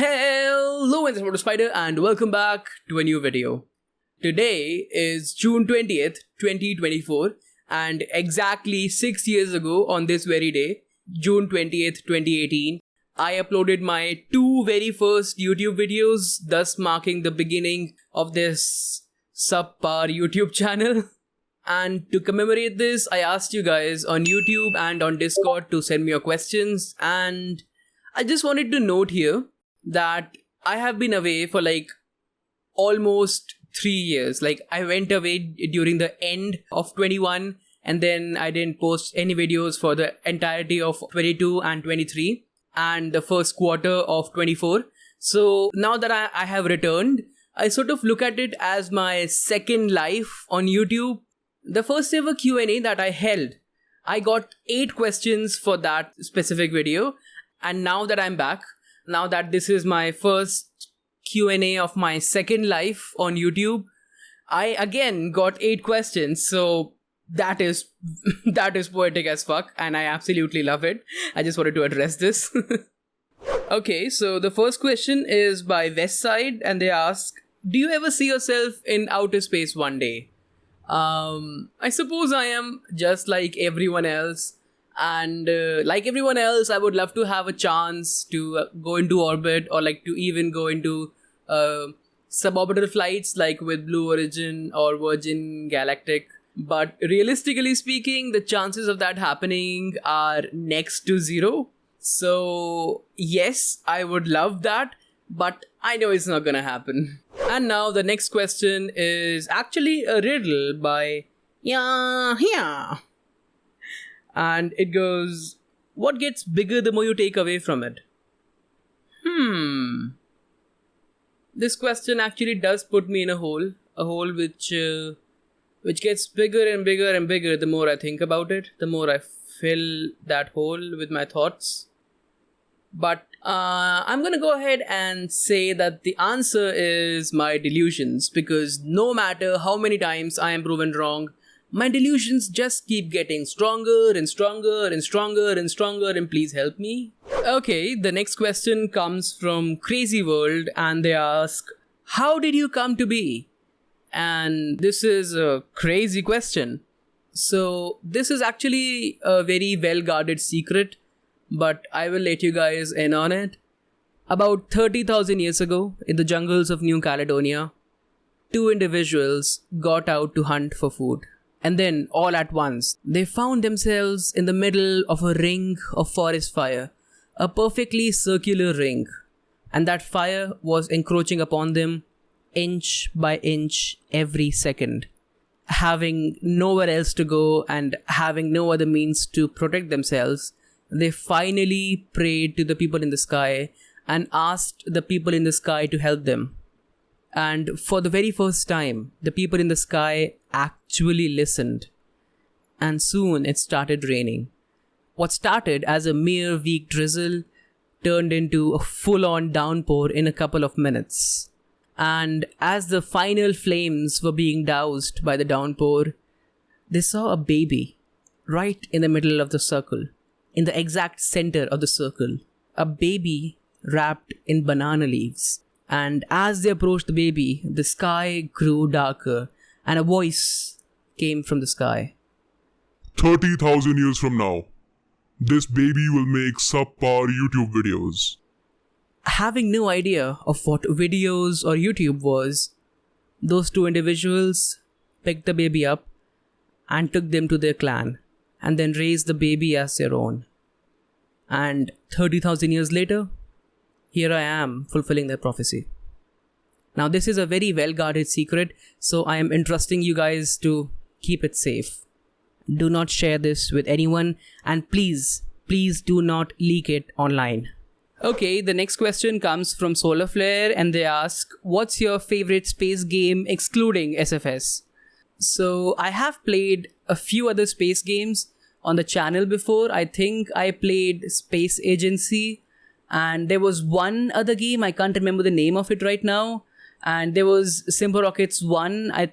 Hello, it's Motor Spider and welcome back to a new video. Today is June 20th, 2024 and exactly 6 years ago on this very day, June 20th, 2018, I uploaded my two very first YouTube videos, thus marking the beginning of this subpar YouTube channel. And to commemorate this, I asked you guys on YouTube and on Discord to send me your questions, and I just wanted to note here that I have been away for almost 3 years. I went away during the end of 21 and then I didn't post any videos for the entirety of 22 and 23 and the first quarter of 24. So now that I have returned, I sort of look at it as my second life on YouTube. The first ever Q&A that I held, I got 8 questions for that specific video, and now that I'm back, now that this is my first Q&A of my second life on YouTube, I again got 8 questions. So that is poetic as fuck, and I absolutely love it. I just wanted to address this. Okay, so the first question is by Westside, and they ask, do you ever see yourself in outer space one day? I suppose I am just like everyone else. And like everyone else, I would love to have a chance to go into orbit, or to even go into suborbital flights like with Blue Origin or Virgin Galactic. But realistically speaking, the chances of that happening are next to zero. So yes, I would love that, but I know it's not gonna happen. And now the next question is actually a riddle by Yeah. And it goes, what gets bigger the more you take away from it? This question actually does put me in a hole which gets bigger and bigger and bigger the more I think about it, the more I fill that hole with my thoughts. But I'm gonna go ahead and say that the answer is my delusions, because no matter how many times I am proven wrong, my delusions just keep getting stronger and stronger and stronger and stronger, and please help me. Okay, the next question comes from Crazy World, and they ask, how did you come to be? And this is a crazy question. So this is actually a very well guarded secret, but I will let you guys in on it. About 30,000 years ago, in the jungles of New Caledonia, 2 individuals got out to hunt for food. And then, all at once, they found themselves in the middle of a ring of forest fire. A perfectly circular ring. And that fire was encroaching upon them inch by inch every second. Having nowhere else to go and having no other means to protect themselves, they finally prayed to the people in the sky and asked the people in the sky to help them. And for the very first time, the people in the sky actually listened. And soon it started raining. What started as a mere weak drizzle turned into a full-on downpour in a couple of minutes. And as the final flames were being doused by the downpour, they saw a baby right in the middle of the circle, in the exact center of the circle. A baby wrapped in banana leaves. And as they approached the baby, the sky grew darker, and a voice came from the sky. 30,000 years from now, this baby will make subpar YouTube videos. Having no idea of what videos or YouTube was, those 2 individuals picked the baby up and took them to their clan, and then raised the baby as their own. And 30,000 years later, here I am fulfilling their prophecy. Now this is a very well guarded secret, so I am entrusting you guys to keep it safe. Do not share this with anyone, and please do not leak it online. Okay, the next question comes from Solar Flare, and they ask, what's your favorite space game excluding SFS? So I have played a few other space games on the channel before. I think I played Space Agency, and there was one other game, I can't remember the name of it right now, and there was Simba Rockets 1. I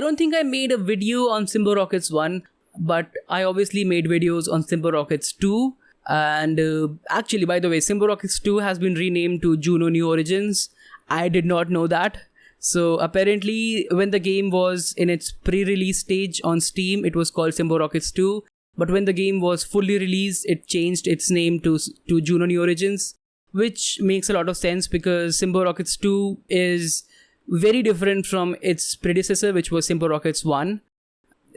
don't think I made a video on Simba Rockets 1, but I obviously made videos on Simba Rockets 2, And actually, by the way, Simba Rockets 2 has been renamed to QnA New Origins. I did not know that. So apparently, when the game was in its pre-release stage on Steam, it was called Simba Rockets 2. But when the game was fully released, it changed its name to QnA New Origins, which makes a lot of sense because Simba Rockets 2 is very different from its predecessor, which was Simba Rockets 1.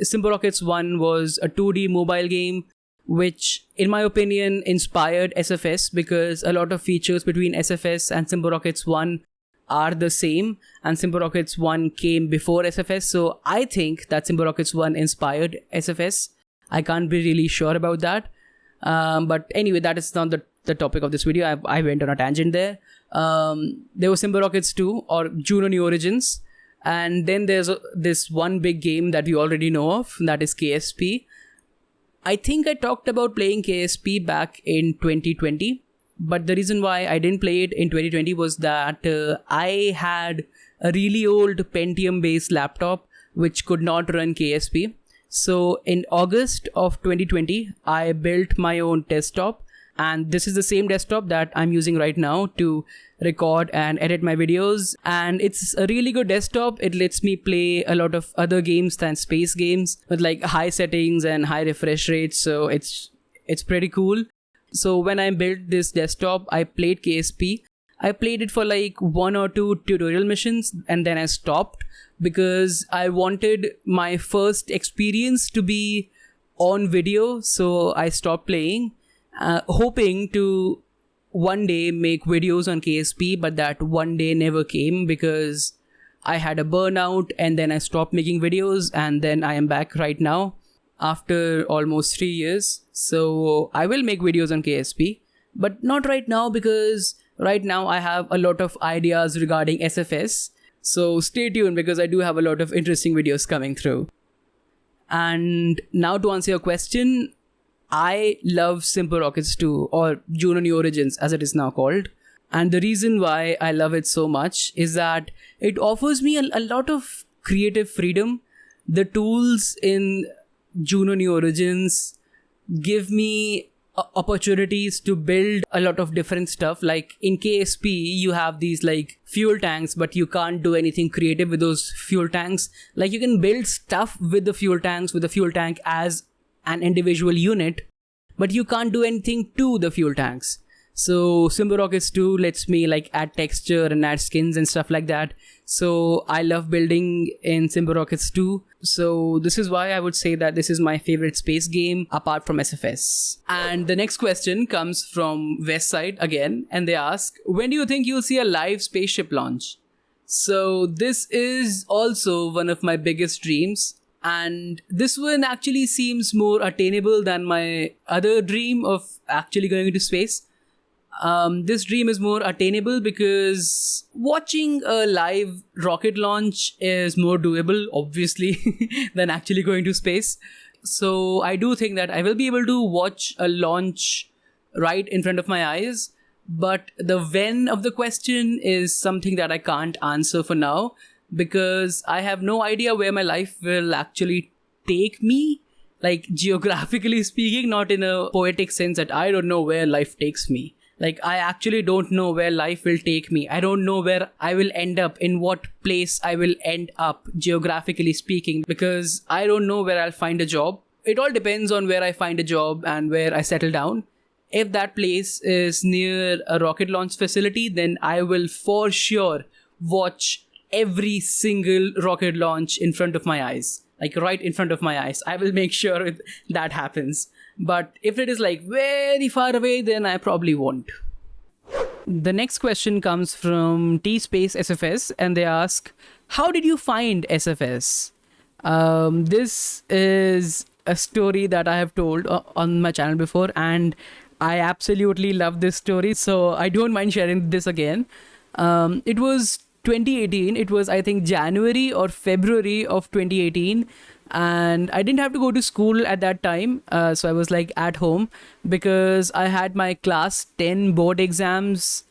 Simba Rockets 1 was a 2D mobile game, which, in my opinion, inspired SFS because a lot of features between SFS and Simba Rockets 1 are the same, and Simba Rockets 1 came before SFS, so I think that Simba Rockets 1 inspired SFS. I can't be really sure about that. But anyway, that is not the topic of this video. I went on a tangent there. There was Simba Rockets 2 or QnA New Origins. And then there's this one big game that we already know of, that is KSP. I think I talked about playing KSP back in 2020. But the reason why I didn't play it in 2020 was that I had a really old Pentium-based laptop which could not run KSP. So in August of 2020, I built my own desktop, and this is the same desktop that I'm using right now to record and edit my videos. And it's a really good desktop. It lets me play a lot of other games than space games with like high settings and high refresh rates. So it's pretty cool. So when I built this desktop, I played KSP. I played it for like 1 or 2 tutorial missions, and then I stopped because I wanted my first experience to be on video. So I stopped playing, hoping to one day make videos on KSP, but that one day never came because I had a burnout, and then I stopped making videos, and then I am back right now after almost 3 years. So I will make videos on KSP, but not right now because right now I have a lot of ideas regarding SFS. So stay tuned because I do have a lot of interesting videos coming through. And now to answer your question, I love Simba Rockets 2 or QnA New Origins as it is now called. And the reason why I love it so much is that it offers me a lot of creative freedom. The tools in QnA New Origins give me opportunities to build a lot of different stuff. Like in KSP, you have these like fuel tanks, but you can't do anything creative with those fuel tanks. Like you can build stuff with the fuel tanks, with the fuel tank as an individual unit, but you can't do anything to the fuel tanks. So Simba Rockets 2 lets me like add texture and add skins and stuff like that. So I love building in Simba Rockets 2. So this is why I would say that this is my favorite space game apart from SFS. And the next question comes from Westside again, and they ask, when do you think you'll see a live spaceship launch? So this is also one of my biggest dreams. And this one actually seems more attainable than my other dream of actually going into space. This dream is more attainable because watching a live rocket launch is more doable, obviously, than actually going to space. So I do think that I will be able to watch a launch right in front of my eyes. But the when of the question is something that I can't answer for now because I have no idea where my life will actually take me. Like geographically speaking, not in a poetic sense that I don't know where life takes me. Like, I actually don't know where life will take me. I don't know where I will end up, in what place I will end up, geographically speaking, because I don't know where I'll find a job. It all depends on where I find a job and where I settle down. If that place is near a rocket launch facility, then I will for sure watch every single rocket launch in front of my eyes. Like, right in front of my eyes. I will make sure that happens. But if it is like very far away, then I probably won't. The next question comes from T-Space SFS, and they ask, how did you find SFS? This is a story that I have told on my channel before, and I absolutely love this story, so I don't mind sharing this again. It was 2018. It was, I think, January or February of 2018. And I didn't have to go to school at that time, so I was like at home because I had my class 10 board exams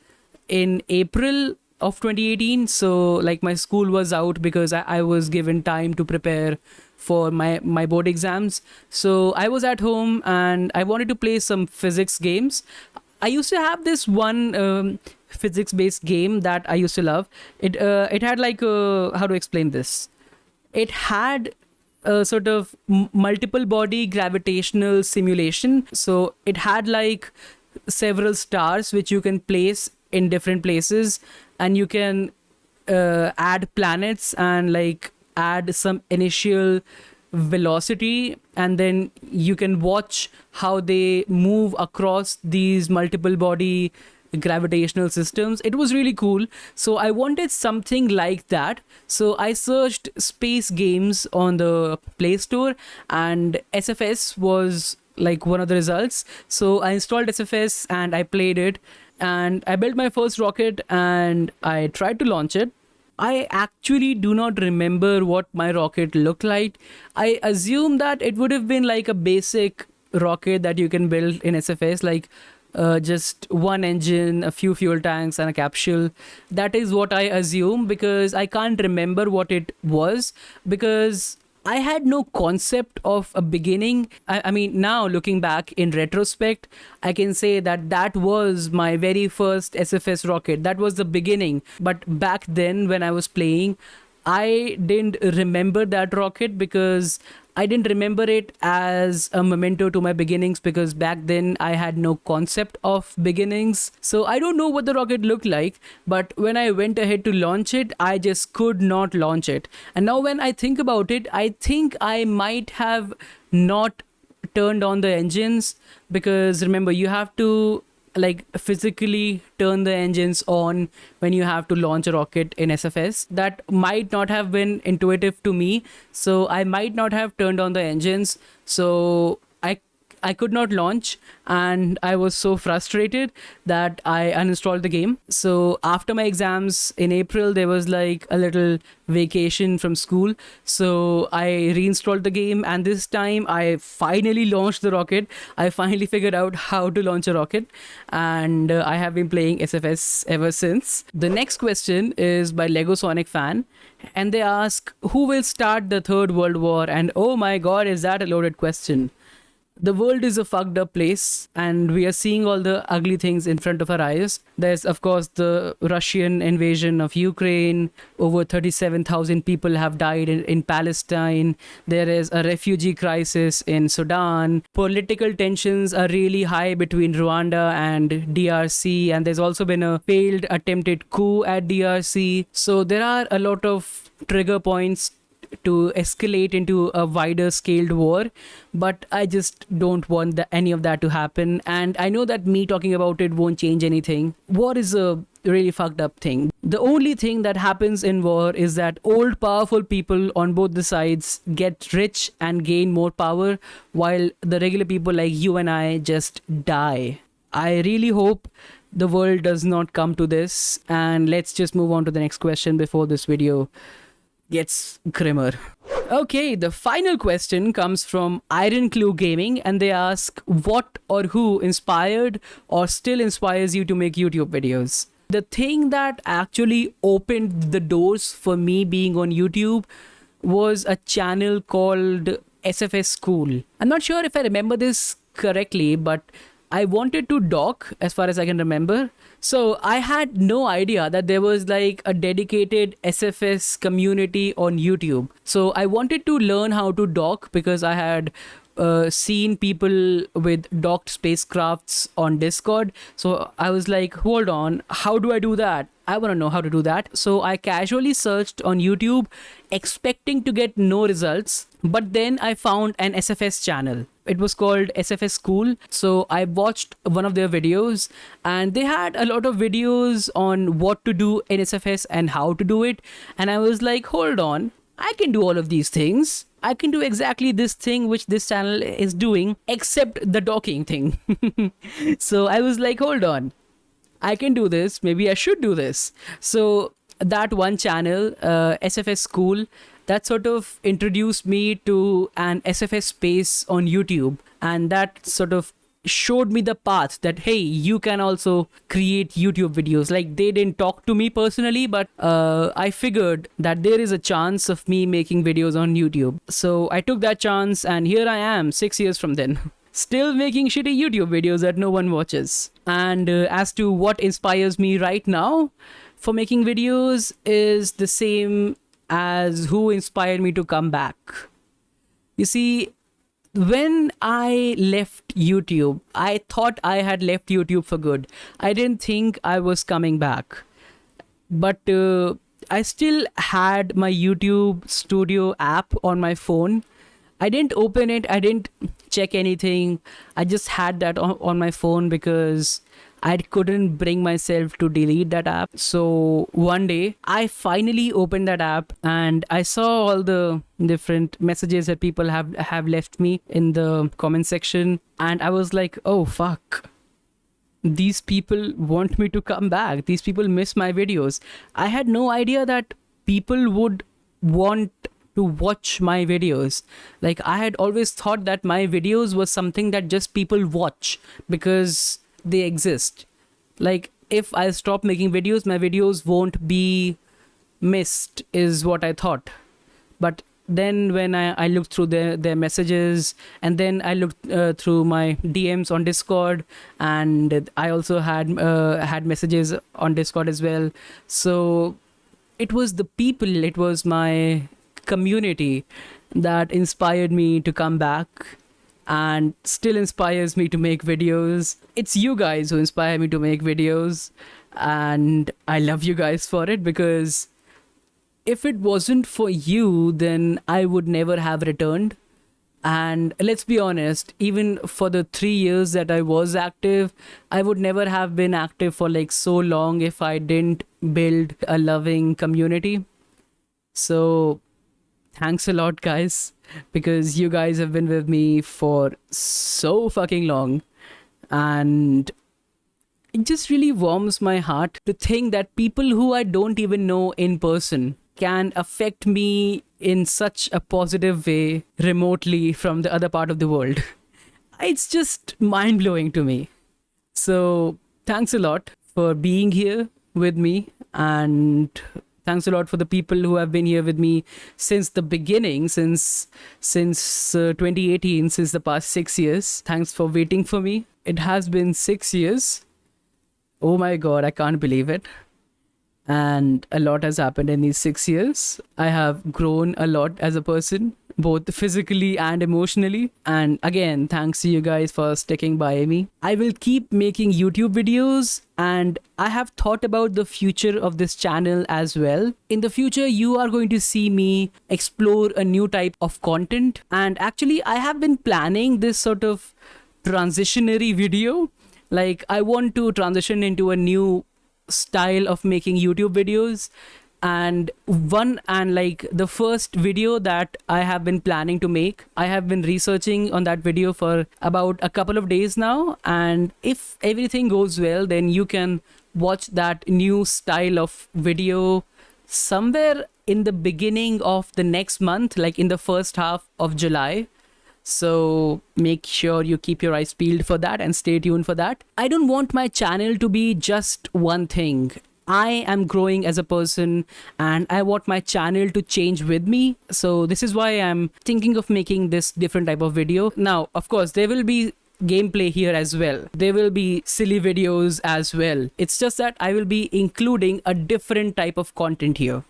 in April of 2018. So like my school was out because I was given time to prepare for my board exams. So I was at home and I wanted to play some physics games. I used to have this one physics based game that I used to love. It had like how to explain this? It had a sort of multiple body gravitational simulation. So it had like several stars which you can place in different places, and you can add planets and like add some initial velocity, and then you can watch how they move across these multiple body gravitational systems. It was really cool, so I wanted something like that. So I searched space games on the Play Store, and SFS was like one of the results. So I installed SFS and I played it, and I built my first rocket and I tried to launch it. I actually do not remember what my rocket looked like. I assume that it would have been like a basic rocket that you can build in SFS, like just one engine, a few fuel tanks, and a capsule. That is what I assume, because I can't remember what it was, because I had no concept of a beginning. I mean, now looking back in retrospect, I can say that that was my very first SFS rocket. That was the beginning. But back then, when I was playing, I didn't remember that rocket, because I didn't remember it as a memento to my beginnings, because back then I had no concept of beginnings. So I don't know what the rocket looked like, but when I went ahead to launch it, I just could not launch it. And now when I think about it, I think I might have not turned on the engines, because remember, you have to like physically turn the engines on when you have to launch a rocket in SFS. That might not have been intuitive to me, so I might not have turned on the engines. So I could not launch, and I was so frustrated that I uninstalled the game. So after my exams in April, there was like a little vacation from school. So I reinstalled the game, and this time I finally launched the rocket. I finally figured out how to launch a rocket, and I have been playing SFS ever since. The next question is by Lego Sonic Fan, and they ask, who will start the Third World War? And oh my god, is that a loaded question? The world is a fucked up place, and we are seeing all the ugly things in front of our eyes. There's, of course, the Russian invasion of Ukraine. Over 37,000 people have died in Palestine. There is a refugee crisis in Sudan. Political tensions are really high between Rwanda and DRC, and there's also been a failed attempted coup at DRC. So there are a lot of trigger points to escalate into a wider scaled war, but I just don't want any of that to happen. And I know that me talking about it won't change anything. War is a really fucked up thing. The only thing that happens in war is that old powerful people on both the sides get rich and gain more power, while the regular people like you and I just die. I really hope the world does not come to this, and let's just move on to the next question before this video gets grimmer. Okay, the final question comes from Iron Clue Gaming, and they ask, what or who inspired or still inspires you to make YouTube videos? The thing that actually opened the doors for me being on YouTube was a channel called SFS School. I'm not sure if I remember this correctly, but I wanted to dock, as far as I can remember. So I had no idea that there was like a dedicated SFS community on YouTube. So I wanted to learn how to dock, because I had seen people with docked spacecrafts on Discord. So I was like, hold on, how do I do that? I want to know how to do that. So I casually searched on YouTube, expecting to get no results. But then I found an SFS channel. It was called SFS School. So I watched one of their videos, and they had a lot of videos on what to do in SFS and how to do it. And I was like, hold on, I can do all of these things. I can do exactly this thing which this channel is doing, except the docking thing. So I was like, hold on, I can do this. Maybe I should do this. So that one channel, SFS School, that sort of introduced me to an SFS space on YouTube. And that sort of showed me the path that, hey, you can also create YouTube videos. Like, they didn't talk to me personally, but I figured that there is a chance of me making videos on YouTube. So I took that chance, and here I am 6 years from then. Still making shitty YouTube videos that no one watches. And as to what inspires me right now for making videos is the same as who inspired me to come back. You see, when I left YouTube, I thought I had left YouTube for good. I didn't think I was coming back. But I still had my YouTube Studio app on my phone. I didn't open it. I didn't check anything. I just had that on my phone because I couldn't bring myself to delete that app. So one day I finally opened that app and I saw all the different messages that people have left me in the comment section. And I was like, oh, fuck. These people want me to come back. These people miss my videos. I had no idea that people would want to watch my videos. Like, I had always thought that my videos was something that just people watch because they exist. Like, if I stop making videos, my videos won't be missed, is what I thought. But then when I looked through their messages, and then I looked through my DMs on Discord, and I also had messages on Discord as well. So it was the people, it was my community that inspired me to come back and still inspires me to make videos. It's you guys who inspire me to make videos, and I love you guys for it, because if it wasn't for you, then I would never have returned. And let's be honest, even for the 3 years that I was active, I would never have been active for like so long if I didn't build a loving community. So thanks a lot, guys, because you guys have been with me for so fucking long. And it just really warms my heart to think that people who I don't even know in person can affect me in such a positive way remotely from the other part of the world. It's just mind-blowing to me. So thanks a lot for being here with me, and thanks a lot for the people who have been here with me since the beginning, since 2018, since the past 6 years. Thanks for waiting for me. It has been 6 years. Oh my god, I can't believe it. And a lot has happened in these 6 years. I have grown a lot as a person, both physically and emotionally. And again, thanks to you guys for sticking by me. I will keep making YouTube videos, and I have thought about the future of this channel as well. In the future, you are going to see me explore a new type of content. And actually, I have been planning this sort of transitionary video. Like, I want to transition into a new style of making YouTube videos, and the first video that I have been planning to make, I have been researching on that video for about a couple of days now, and if everything goes well, then you can watch that new style of video somewhere in the beginning of the next month, like in the first half of July. So make sure you keep your eyes peeled for that and stay tuned for that. I don't want my channel to be just one thing. I am growing as a person, and I want my channel to change with me. So this is why I'm thinking of making this different type of video. Now, of course, there will be gameplay here as well. There will be silly videos as well. It's just that I will be including a different type of content here.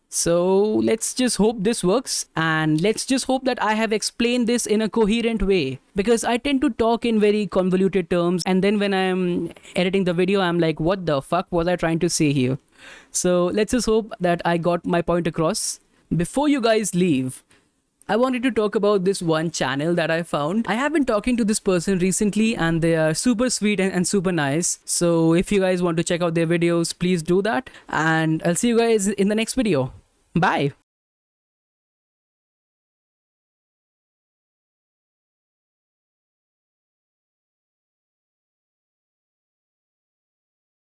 So let's just hope this works, and let's just hope that I have explained this in a coherent way, because I tend to talk in very convoluted terms, and then when I'm editing the video, I'm like, what the fuck was I trying to say here? So let's just hope that I got my point across. Before you guys leave, I wanted to talk about this one channel that I found. I have been talking to this person recently, and they are super sweet and super nice. So if you guys want to check out their videos, please do that. And I'll see you guys in the next video. Bye.